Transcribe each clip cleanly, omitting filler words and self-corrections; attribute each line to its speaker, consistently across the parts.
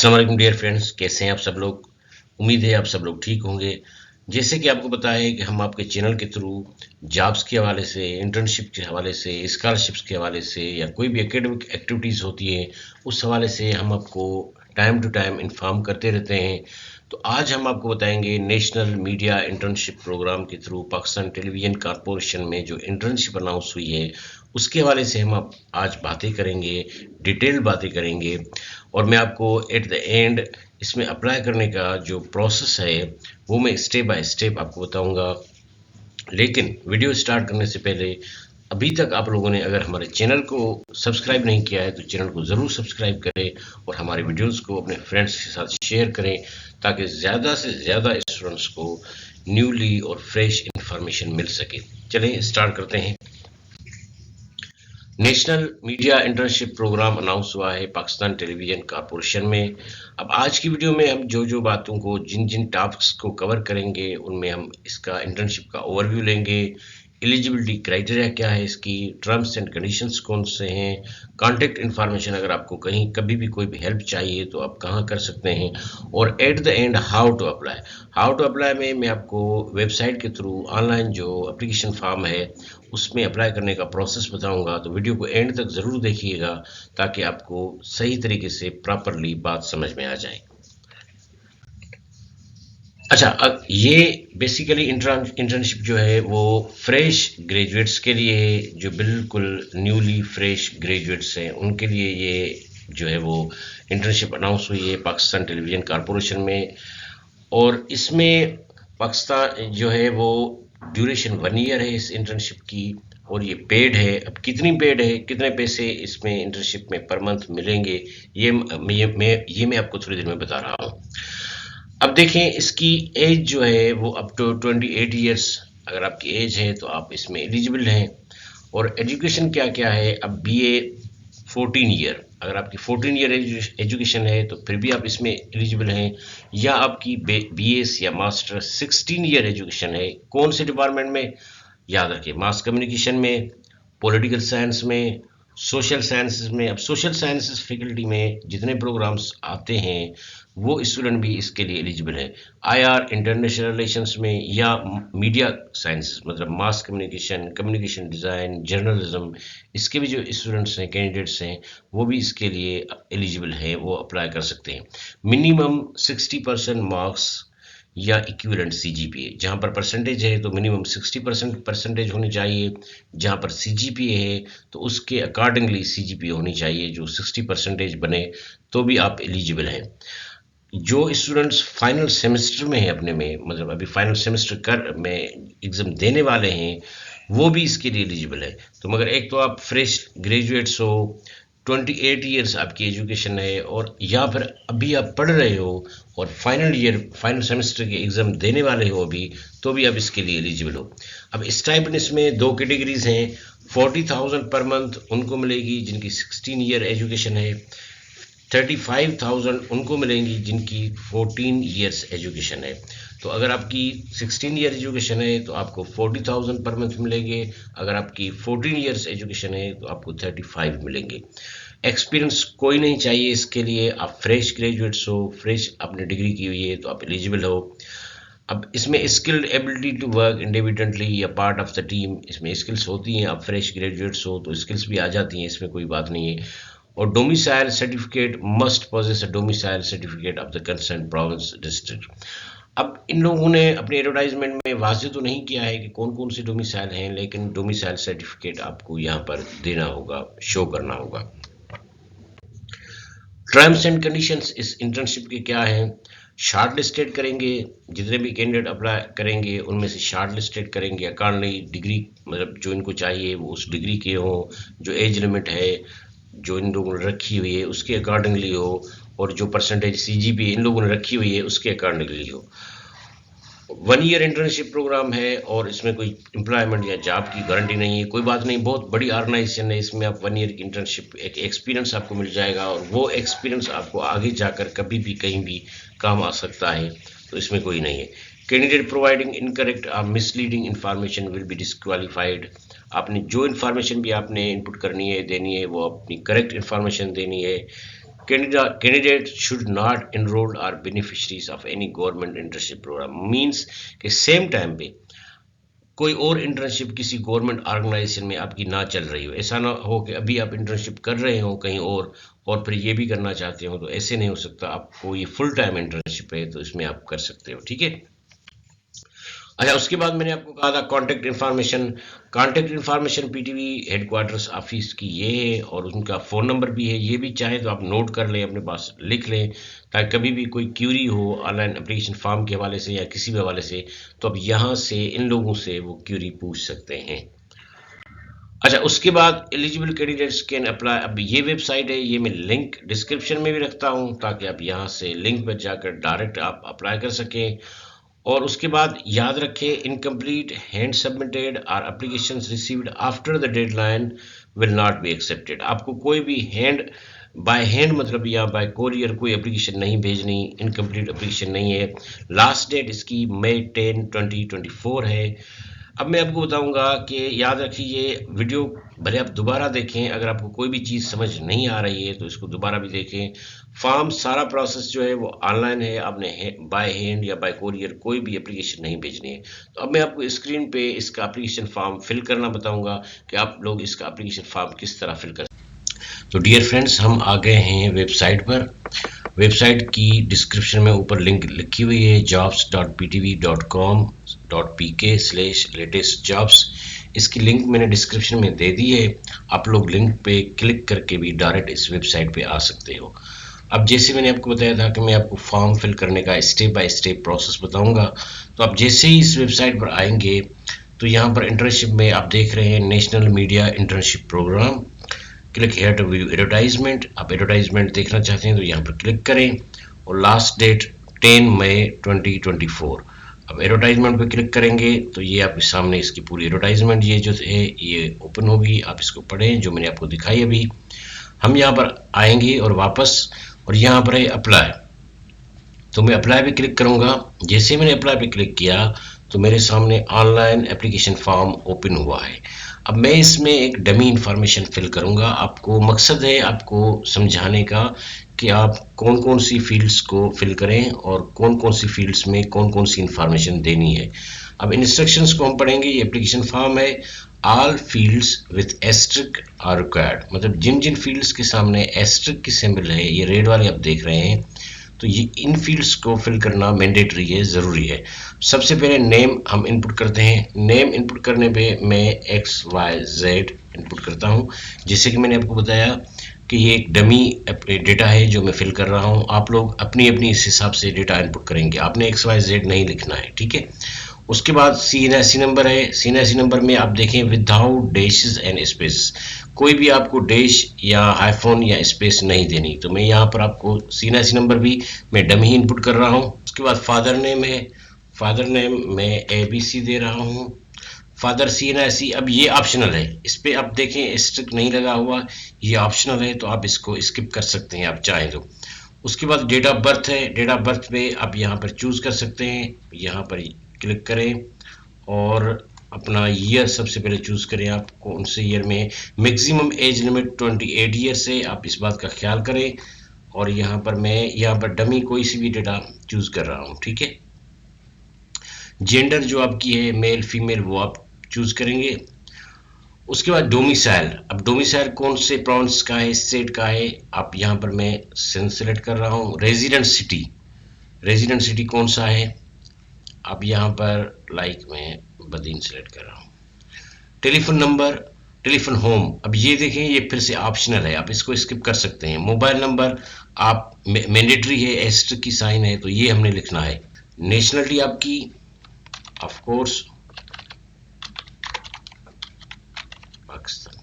Speaker 1: अस्सलाम वालेकुम dear friends, कैसे हैं आप सब लोग। उम्मीद है आप सब लोग ठीक होंगे। जैसे कि आपको पता है कि हम आपके चैनल के थ्रू जॉब्स के हवाले से, इंटर्नशिप के हवाले से, स्कॉलरशिप्स के हवाले से या कोई भी एकेडमिक एक्टिविटीज़ होती है उस हवाले से हम आपको टाइम टू टाइम इन्फॉर्म करते रहते हैं। तो आज हम आपको बताएंगे नेशनल मीडिया इंटर्नशिप प्रोग्राम के थ्रू पाकिस्तान टेलीविज़न कॉरपोरेशन में जो इंटर्नशिप अनाउंस हुई है उसके हवाले से हम आप आज बातें करेंगे, डिटेल बातें करेंगे। और मैं आपको एट द एंड इसमें अप्लाई करने का जो प्रोसेस है वो मैं स्टेप बाय स्टेप आपको बताऊंगा। लेकिन वीडियो स्टार्ट करने से पहले अभी तक आप लोगों ने अगर हमारे चैनल को सब्सक्राइब नहीं किया है तो चैनल को ज़रूर सब्सक्राइब करें और हमारे वीडियोस को अपने फ्रेंड्स के साथ शेयर करें ताकि ज़्यादा से ज़्यादा स्टूडेंट्स को न्यूली और फ्रेश इंफॉर्मेशन मिल सके। चलें स्टार्ट करते हैं। National media internship program announce हुआ है पाकिस्तान टेलीविज़न कॉरपोरेशन में। अब आज की वीडियो में हम जो बातों को, जिन जिन टॉपिक्स को कवर करेंगे उनमें हम इसका इंटर्नशिप का ओवरव्यू लेंगे। एलिजिबिलिटी क्राइटेरिया क्या है इसकी, टर्म्स एंड कंडीशंस कौन से हैं, कॉन्टैक्ट इन्फॉर्मेशन अगर आपको कहीं कभी भी कोई भी हेल्प चाहिए तो आप कहाँ कर सकते हैं, और at the end how to apply. How to apply में मैं आपको वेबसाइट के थ्रू ऑनलाइन जो एप्लीकेशन फॉर्म है उसमें अप्लाई करने का प्रोसेस बताऊंगा। तो वीडियो को एंड तक ज़रूर देखिएगा ताकि आपको सही तरीके से प्रॉपरली बात समझ में आ जाए। अच्छा, अब ये बेसिकली इंटर्नशिप जो है वो फ्रेश ग्रेजुएट्स के लिए है, जो बिल्कुल न्यूली फ्रेश ग्रेजुएट्स हैं उनके लिए ये जो है वो इंटर्नशिप अनाउंस हुई है पाकिस्तान टेलीविज़न कॉरपोरेशन में। और इसमें पाकिस्तान जो है वो ड्यूरेशन 1 ईयर है इस इंटर्नशिप की और ये पेड है। अब कितनी पेड है, कितने पैसे इसमें इंटर्नशिप में पर मंथ मिलेंगे, ये मैं आपको थोड़ी देर में बता रहा हूँ। अब देखें इसकी एज जो है वो अप टू 28 ईयर्स अगर आपकी एज है तो आप इसमें एलिजिबल हैं। और एजुकेशन क्या क्या है, अब बीए 14 ईयर, अगर आपकी 14 ईयर एजुकेशन है तो फिर भी आप इसमें एलिजिबल हैं। या आपकी बीएस या मास्टर 16 ईयर एजुकेशन है, कौन से डिपार्टमेंट में, याद रखें मास कम्युनिकेशन में, पॉलिटिकल साइंस में, सोशल साइंसेस में। अब सोशल साइंसेस फैकल्टी में जितने प्रोग्राम्स आते हैं वो स्टूडेंट भी इसके लिए एलिजिबल है। आईआर इंटरनेशनल रिलेशंस में या मीडिया साइंसेस मतलब mass communication, communication design, journalism, इसके भी जो स्टूडेंट्स हैं, कैंडिडेट्स हैं, वो भी इसके लिए एलिजिबल हैं, वो अप्लाई कर सकते हैं। मिनिमम 60% मार्क्स या इक्विवेलेंट सीजीपीए, जहाँ पर परसेंटेज है तो मिनिमम 60% परसेंटेज होनी चाहिए, जहाँ पर सीजीपीए है तो उसके अकॉर्डिंगली सीजीपीए होनी चाहिए जो 60 परसेंटेज बने तो भी आप एलिजिबल हैं। जो स्टूडेंट्स फाइनल सेमेस्टर में हैं अपने में, मतलब अभी फाइनल सेमेस्टर कर में एग्ज़ाम देने वाले हैं, वो भी इसके लिए एलिजिबल है। तो मगर एक तो आप फ्रेश ग्रेजुएट्स हो, 28 ईयर्स आपकी एजुकेशन है, और या फिर अभी आप पढ़ रहे हो और फाइनल सेमेस्टर के एग्ज़ाम देने वाले हो अभी, तो भी आप इसके लिए एलिजिबल हो। अब स्टाइपेंड इसमें 2 कैटेगरीज हैं। 40,000 पर मंथ उनको मिलेगी जिनकी 16 ईयर एजुकेशन है, 35,000 उनको मिलेंगी जिनकी 14 ईयर्स एजुकेशन है। तो अगर आपकी 16 ईयर एजुकेशन है तो आपको 40,000 पर मंथ मिलेंगे, अगर आपकी 14 ईयर्स एजुकेशन है तो आपको 35 मिलेंगे। एक्सपीरियंस कोई नहीं चाहिए इसके लिए, आप फ्रेश ग्रेजुएट्स हो, फ्रेश आपने डिग्री की हुई है तो आप एलिजिबल हो। अब इसमें skilled ability to work independently या पार्ट ऑफ द टीम, इसमें स्किल्स होती हैं। आप फ्रेश ग्रेजुएट्स हो तो स्किल्स भी आ जाती हैं, इसमें कोई बात नहीं है। और domicile certificate must possess a domicile certificate of the concern province district. अब इन लोगों ने अपने एडवर्टाइजमेंट में वाजे तो नहीं किया है कि कौन कौन से डोमिसाइल हैं, लेकिन डोमिसाइल सर्टिफिकेट आपको यहाँ पर देना होगा, शो करना होगा। टर्म्स एंड कंडीशंस इस इंटर्नशिप के क्या हैं, शार्ट लिस्टेड करेंगे, जितने भी कैंडिडेट अप्लाई करेंगे उनमें से शार्ट लिस्टेड करेंगे अकॉर्डिंगली डिग्री, मतलब जो इनको चाहिए वो उस डिग्री के हो, जो एज लिमिट है जो इन लोगों ने रखी हुई है उसके अकॉर्डिंगली हो, और जो परसेंटेज सीजीपी इन लोगों ने रखी हुई है उसके अकॉर्डिंगली हो। 1 ईयर इंटर्नशिप प्रोग्राम है और इसमें कोई एम्प्लॉयमेंट या जॉब की गारंटी नहीं है। कोई बात नहीं, बहुत बड़ी ऑर्गेनाइजेशन है, इसमें आप 1 ईयर की इंटर्नशिप एक एक्सपीरियंस आपको मिल जाएगा और वो एक्सपीरियंस आपको आगे जाकर कभी भी कहीं भी काम आ सकता है, तो इसमें कोई नहीं है। कैंडिडेट प्रोवाइडिंग इनकरेक्ट और misleading information will be disqualified. आपने जो इन्फॉर्मेशन भी आपने इनपुट करनी है, देनी है, वो अपनी करेक्ट इन्फॉर्मेशन देनी है। Candidates should not enroll or beneficiaries of any government internship program, means कि सेम टाइम पे कोई और इंटर्नशिप किसी गवर्नमेंट ऑर्गेनाइजेशन में आपकी ना चल रही हो। ऐसा ना हो कि अभी आप इंटर्नशिप कर रहे हो कहीं और फिर ये भी करना चाहते हो, तो ऐसे नहीं हो सकता। आपको ये फुल टाइम इंटर्नशिप है तो इसमें आप कर सकते हो, ठीक है। अच्छा, उसके बाद मैंने आपको कहा था contact information PTV headquarters office की ये है, और उनका फ़ोन नंबर भी है। ये भी चाहे तो आप नोट कर लें, अपने पास लिख लें, ताकि कभी भी कोई क्यूरी हो ऑनलाइन एप्लीकेशन फॉर्म के हवाले से या किसी भी हवाले से, तो आप यहाँ से इन लोगों से वो क्यूरी पूछ सकते हैं। अच्छा, उसके बाद एलिजिबल कैंडिडेट्स कैन अप्लाई। अब ये वेबसाइट है, ये मैं लिंक डिस्क्रिप्शन में भी रखता हूँ, ताकि आप यहाँ से लिंक पर जाकर डायरेक्ट आप अप्लाई कर सकें। और उसके बाद याद रखें, इनकम्प्लीट हैंड सबमिटेड और applications received after the deadline will not be accepted. आपको कोई भी बाय हैंड मतलब या बाय कोरियर कोई एप्लीकेशन नहीं भेजनी, इनकम्प्लीट एप्लीकेशन नहीं है। लास्ट डेट इसकी मई 10, 2024 है। अब मैं आपको बताऊंगा कि याद रखिए, ये वीडियो भले आप दोबारा देखें, अगर आपको कोई भी चीज़ समझ नहीं आ रही है तो इसको दोबारा भी देखें। फॉर्म सारा प्रोसेस जो है वो ऑनलाइन है, आपने बाय हैंड या बाय कोरियर कोई भी एप्लीकेशन नहीं भेजनी है। तो अब मैं आपको स्क्रीन पे इसका एप्लीकेशन फॉर्म फिल करना बताऊंगा कि आप लोग इसका एप्लीकेशन फॉर्म किस तरह फिल कर। तो डियर फ्रेंड्स, हम आ गए हैं वेबसाइट पर। वेबसाइट की डिस्क्रिप्शन में ऊपर लिंक लिखी हुई है jobs.ptv.com.pk/latest jobs। इसकी लिंक मैंने डिस्क्रिप्शन में दे दी है। आप लोग लिंक पे क्लिक करके भी डायरेक्ट इस वेबसाइट पे आ सकते हो। अब जैसे मैंने आपको बताया था कि मैं आपको फॉर्म फिल करने का स्टेप बाय स्टेप प्रोसेस बताऊंगा, तो आप जैसे ही इस वेबसाइट पर आएंगे तो यहाँ पर इंटर्नशिप में आप देख रहे हैं national media internship program. Click here to view advertisement. आप एडवर्टाइजमेंट देखना चाहते हैं तो यहाँ पर क्लिक करें, और लास्ट डेट 10 मई 2024। अब एडवर्टाइजमेंट पे क्लिक करेंगे तो ये आपके सामने इसकी पूरी एडवर्टाइजमेंट ये जो है ये ओपन होगी। आप इसको पढ़ें जो मैंने आपको दिखाई अभी। हम यहाँ पर आएंगे और वापस, और यहाँ पर है अप्लाई। तो मैं अप्लाई पे क्लिक करूँगा। जैसे मैंने अप्लाई पे क्लिक किया तो मेरे सामने ऑनलाइन एप्लीकेशन फॉर्म ओपन हुआ है। अब मैं इसमें एक डमी इंफॉर्मेशन फिल करूँगा। आपको मकसद है आपको समझाने का कि आप कौन कौन सी फील्ड्स को फिल करें और कौन कौन सी फील्ड्स में कौन कौन सी इंफॉर्मेशन देनी है। अब इंस्ट्रक्शंस को हम पढ़ेंगे। ये एप्लीकेशन फॉर्म है। All fields with asterisk are required, मतलब जिन जिन फील्ड्स के सामने एस्ट्रिक की सिंबल है, ये रेड वाले आप देख रहे हैं, तो ये इन फील्ड्स को फिल करना मैंडेटरी है, ज़रूरी है। सबसे पहले नेम हम इनपुट करते हैं। नेम इनपुट करने पे मैं XYZ इनपुट करता हूँ। जैसे कि मैंने आपको बताया कि ये एक डमी डेटा है जो मैं फिल कर रहा हूँ। आप लोग अपनी अपनी इस हिसाब से डेटा इनपुट करेंगे, आपने XYZ नहीं लिखना है, ठीक है। उसके बाद CNIC नंबर है। CNIC नंबर में आप देखें विदाउट डैशेस एंड स्पेस, कोई भी आपको डैश या हाइफोन या स्पेस नहीं देनी। तो मैं यहाँ पर आपको CNIC नंबर भी मैं डमी इनपुट कर रहा हूँ। उसके बाद फादर नेम है। फादर नेम मैं ABC दे रहा हूँ। फादर CNIC, अब ये ऑप्शनल है, इस पर आप देखें स्ट्रिक नहीं लगा हुआ, ये ऑप्शनल है, तो आप इसको स्किप कर सकते हैं आप चाहें तो। उसके बाद डेट ऑफ बर्थ है। डेट ऑफ बर्थ पे आप यहाँ पर चूज कर सकते हैं, यहाँ पर क्लिक करें और अपना ईयर सबसे पहले चूज करें। आप कौन से ईयर में। मैक्सिमम एज लिमिट 28 ईयर्स है, आप इस बात का ख्याल करें। और यहाँ पर मैं यहाँ पर डमी कोई सी भी डेटा चूज कर रहा हूँ, ठीक है। जेंडर जो आपकी है मेल फीमेल वो आप चूज करेंगे। उसके बाद डोमिसाइल। अब डोमिसाइल कौन से प्रोविंस का है, स्टेट का है, आप यहाँ पर मैं सेलेक्ट कर रहा हूँ। रेजिडेंट सिटी, रेजिडेंट सिटी कौन सा है, आप यहाँ पर लाइक मैं बदीन सेलेक्ट कर रहा हूँ। टेलीफोन नंबर, टेलीफोन होम, अब ये देखें ये फिर से ऑप्शनल है, आप इसको स्किप कर सकते हैं। मोबाइल नंबर आप मैंडेटरी है, एस्टर की साइन है, तो ये हमने लिखना है। नेशनलिटी आपकी of course Pakistan.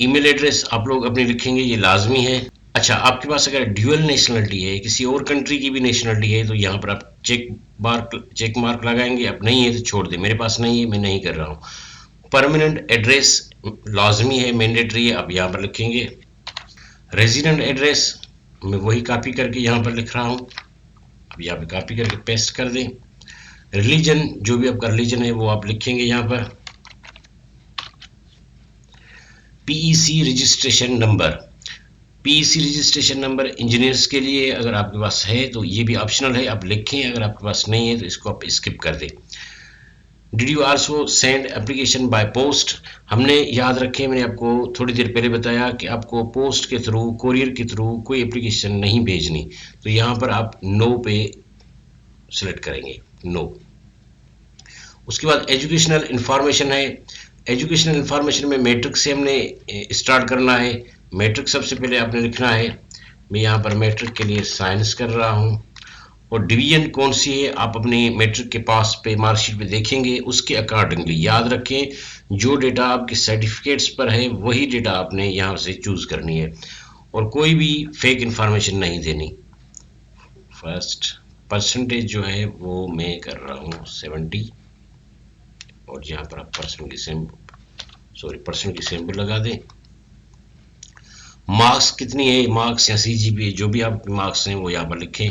Speaker 1: Email address आप लोग अपने लिखेंगे, ये लाजमी है। अच्छा, आपके पास अगर ड्यूअल नेशनलिटी है, किसी और कंट्री की भी नेशनलिटी है, तो यहाँ पर आप चेक मार्क लगाएंगे। अब नहीं है तो छोड़ दे, मेरे पास नहीं है, मैं नहीं कर रहा हूँ। परमानेंट एड्रेस लाजमी है, मैंडेटरी है, आप यहाँ पर लिखेंगे। रेजिडेंट एड्रेस मैं वही कॉपी करके यहाँ पर लिख रहा हूँ, अब यहाँ पे कॉपी करके पेस्ट कर दें। रिलीजन, जो भी आपका रिलीजन है वो आप लिखेंगे यहाँ पर। PEC registration number, PEC registration number engineers के लिए अगर आपके पास है तो ये भी ऑप्शनल है, आप लिखें, अगर आपके पास नहीं है तो इसको आप स्किप कर दें। Did you also send application by post, हमने याद रखें, मैंने आपको थोड़ी देर पहले बताया कि आपको पोस्ट के थ्रू, कोरियर के थ्रू कोई एप्लीकेशन नहीं भेजनी, तो यहाँ पर आप नो पे सिलेक्ट करेंगे, नो। उसके बाद एजुकेशनल इंफॉर्मेशन है, एजुकेशनल इंफॉर्मेशन में मैट्रिक से हमने स्टार्ट करना है। मैट्रिक सबसे पहले आपने लिखना है, मैं यहाँ पर मैट्रिक के लिए साइंस कर रहा हूँ, और डिवीजन कौन सी है आप अपने मैट्रिक के पास पे मार्कशीट पे देखेंगे, उसके अकॉर्डिंगली याद रखें जो डेटा आपके सर्टिफिकेट्स पर है वही डेटा आपने यहाँ से चूज करनी है, और कोई भी फेक इंफॉर्मेशन नहीं देनी। फर्स्ट परसेंटेज जो है वो मैं कर रहा हूँ 70, और यहाँ पर आप परसेंट की सिंबल लगा दें। मार्क्स कितनी है, मार्क्स या सीजीपीए जो भी आप मार्क्स हैं वो यहाँ पर लिखें।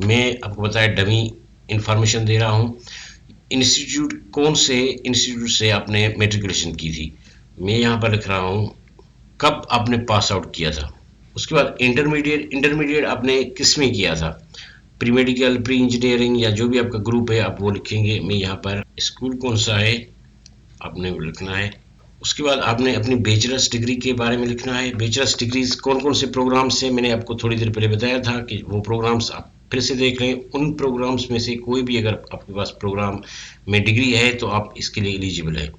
Speaker 1: मैं आपको बताया डमी इंफॉर्मेशन दे रहा हूँ। इंस्टीट्यूट कौन से इंस्टीट्यूट से आपने मेट्रिकुलेशन की थी, मैं यहाँ पर लिख रहा हूँ कब आपने पास आउट किया था। उसके बाद इंटरमीडिएट आपने किस में किया था, प्री मेडिकल, प्री इंजीनियरिंग, या जो भी आपका ग्रुप है आप वो लिखेंगे। मैं यहाँ पर स्कूल कौन सा है आपने वो लिखना है। उसके बाद आपने अपनी बैचलर्स डिग्री के बारे में लिखना है। बैचलर्स डिग्रीज कौन कौन से प्रोग्राम्स से, मैंने आपको थोड़ी देर पहले बताया था कि वो प्रोग्राम्स आप फिर से देख लें। उन प्रोग्राम्स में से कोई भी अगर आपके पास प्रोग्राम में डिग्री है तो आप इसके लिए एलिजिबल है।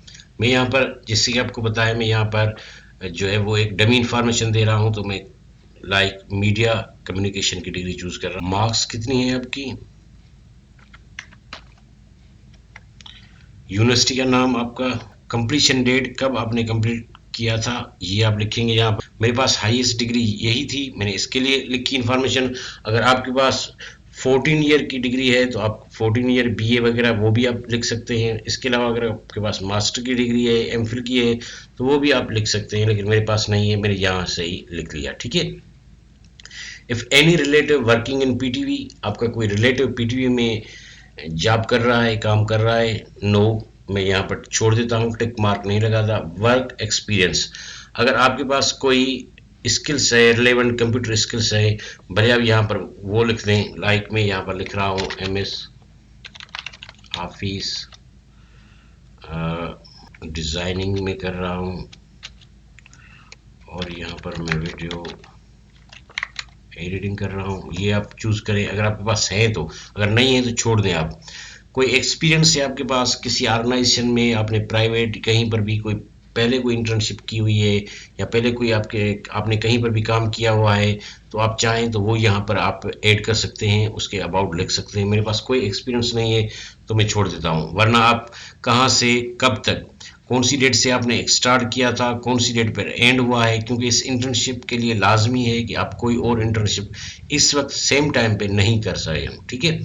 Speaker 1: मैं यहाँ पर जैसे कि आपको बताया, मैं यहाँ पर जो है वो एक डमी इंफॉर्मेशन दे रहा हूँ, तो मैं लाइक मीडिया कम्युनिकेशन की डिग्री चूज कर रहा हूँ। मार्क्स कितनी है आपकी, यूनिवर्सिटी का नाम आपका, कंप्लीशन डेट कब आपने कंप्लीट किया था ये आप लिखेंगे। यहाँ पर मेरे पास हाईएस्ट डिग्री यही थी, मैंने इसके लिए लिखी इन्फॉर्मेशन। अगर आपके पास 14 ईयर की डिग्री है तो आप 14 ईयर बीए वगैरह वो भी आप लिख सकते हैं। इसके अलावा अगर आपके पास मास्टर की डिग्री है, एमफिल की है, तो वो भी आप लिख सकते हैं, लेकिन मेरे पास नहीं है, मैंने यहाँ से ही लिख लिया, ठीक है। If any relative working in PTV, आपका कोई रिलेटिव पीटीवी में जॉब कर रहा है, काम कर रहा है, नो, मैं यहाँ पर छोड़ देता हूँ, टिक मार्क नहीं लगाता। वर्क एक्सपीरियंस, अगर आपके पास कोई स्किल्स है, रिलेवेंट कंप्यूटर स्किल्स है, भले आप यहाँ पर वो लिख दें, लाइक मैं यहाँ पर लिख रहा हूँ MS ऑफिस डिज़ाइनिंग में कर रहा हूँ, और यहाँ पर मैं वीडियो एडिटिंग कर रहा हूँ, ये आप चूज करें अगर आपके पास है तो, अगर नहीं है तो छोड़ दें आप। कोई एक्सपीरियंस है आपके पास किसी ऑर्गेनाइजेशन में, आपने प्राइवेट कहीं पर भी कोई पहले कोई इंटर्नशिप की हुई है, या पहले कोई आपने कहीं पर भी काम किया हुआ है, तो आप चाहें तो वो यहाँ पर आप ऐड कर सकते हैं, उसके अबाउट लिख सकते हैं। मेरे पास कोई एक्सपीरियंस नहीं है तो मैं छोड़ देता हूँ। वरना आप कहाँ से कब तक, कौन सी डेट से आपने स्टार्ट किया था, कौन सी डेट पर एंड हुआ है, क्योंकि इस इंटर्नशिप के लिए लाजमी है कि आप कोई और इंटर्नशिप इस वक्त सेम टाइम पे नहीं कर सके, ठीक है।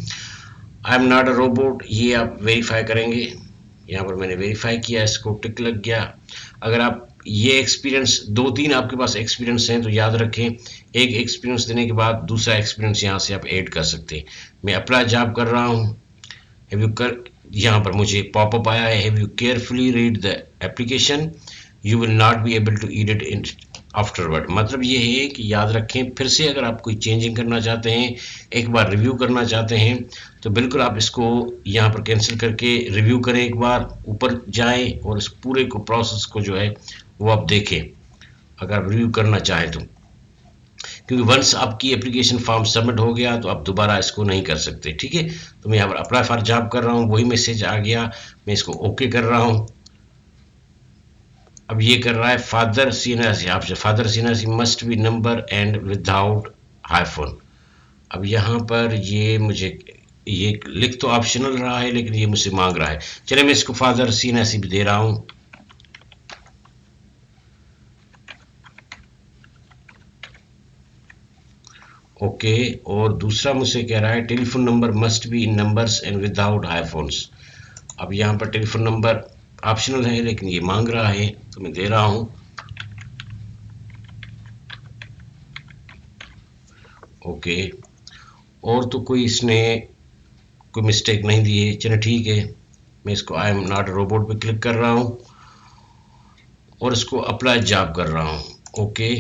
Speaker 1: I am not a robot, ये आप वेरीफाई करेंगे। यहाँ पर मैंने वेरीफाई किया, इसको टिक लग गया। अगर आप ये एक्सपीरियंस, 2-3 आपके पास एक्सपीरियंस हैं तो याद रखें, एक एक्सपीरियंस देने के बाद दूसरा एक्सपीरियंस यहाँ से आप ऐड कर सकते हैं। मैं अप्लाई जॉब कर रहा हूँ, हैव यू कर, यहाँ पर मुझे पॉपअप आया है, have you carefully read the application, you will not be able to edit in afterward. मतलब ये है कि याद रखें, फिर से अगर आप कोई चेंजिंग करना चाहते हैं, एक बार रिव्यू करना चाहते हैं, तो बिल्कुल आप इसको यहाँ पर कैंसिल करके रिव्यू करें, एक बार ऊपर जाएं और इस पूरे को प्रोसेस को जो है वो आप देखें, अगर आप रिव्यू करना चाहें तो। क्योंकि वंस आपकी एप्लीकेशन फॉर्म सबमिट हो गया तो आप दोबारा इसको नहीं कर सकते, ठीक है। तो मैं यहाँ पर अप्लाई फॉर जॉब कर रहा हूँ, वही मैसेज आ गया, मैं इसको ओके कर रहा हूँ। अब ये कर रहा है फादर सीनियर आपसे, father senior must be number and without hyphen. अब यहाँ पर ये मुझे ये लिख तो ऑप्शनल रहा है, लेकिन ये मुझसे मांग रहा है। चलिए मैं इसको फादर सीनियर भी दे रहा हूँ। ओके, और दूसरा मुझसे कह रहा है telephone number must be in numbers and without hyphens. अब यहाँ पर टेलीफोन नंबर ऑप्शनल है, लेकिन ये मांग रहा है तो मैं दे रहा हूँ। ओके, और तो कोई इसने कोई मिस्टेक नहीं दी है, चलो ठीक है। मैं इसको आई एम नॉट रोबोट पे क्लिक कर रहा हूँ और इसको अप्लाई जॉब कर रहा हूँ। ओके,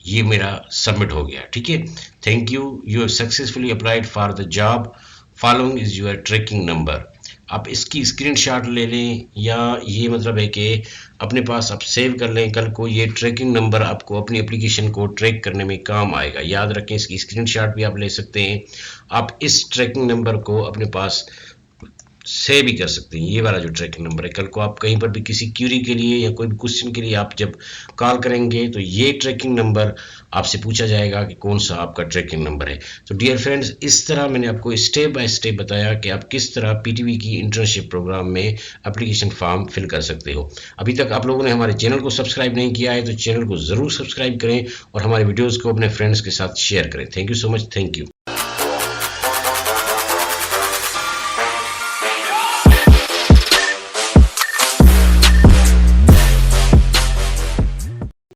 Speaker 1: ये मेरा सबमिट हो गया, ठीक है। Thank you, you have successfully applied for the job, following is your tracking number. आप इसकी स्क्रीनशॉट ले लें, या ये मतलब है कि अपने पास आप सेव कर लें, कल को ये ट्रैकिंग नंबर आपको अपनी एप्लीकेशन को ट्रैक करने में काम आएगा। याद रखें, इसकी स्क्रीनशॉट भी आप ले सकते हैं। आप इस ट्रैकिंग नंबर को अपने पास से भी कर सकते हैं। ये वाला जो ट्रैकिंग नंबर है, कल को आप कहीं पर भी किसी क्यूरी के लिए या कोई भी क्वेश्चन के लिए आप जब कॉल करेंगे तो ये ट्रैकिंग नंबर आपसे पूछा जाएगा कि कौन सा आपका ट्रैकिंग नंबर है। तो डियर फ्रेंड्स, इस तरह मैंने आपको स्टेप बाय स्टेप बताया कि आप किस तरह पीटीवी की इंटर्नशिप प्रोग्राम में एप्लीकेशन फॉर्म फिल कर सकते हो। अभी तक आप लोगों ने हमारे चैनल को सब्सक्राइब नहीं किया है तो चैनल को ज़रूर सब्सक्राइब करें और हमारे वीडियोज़ को अपने फ्रेंड्स के साथ शेयर करें। Thank you so much, thank you.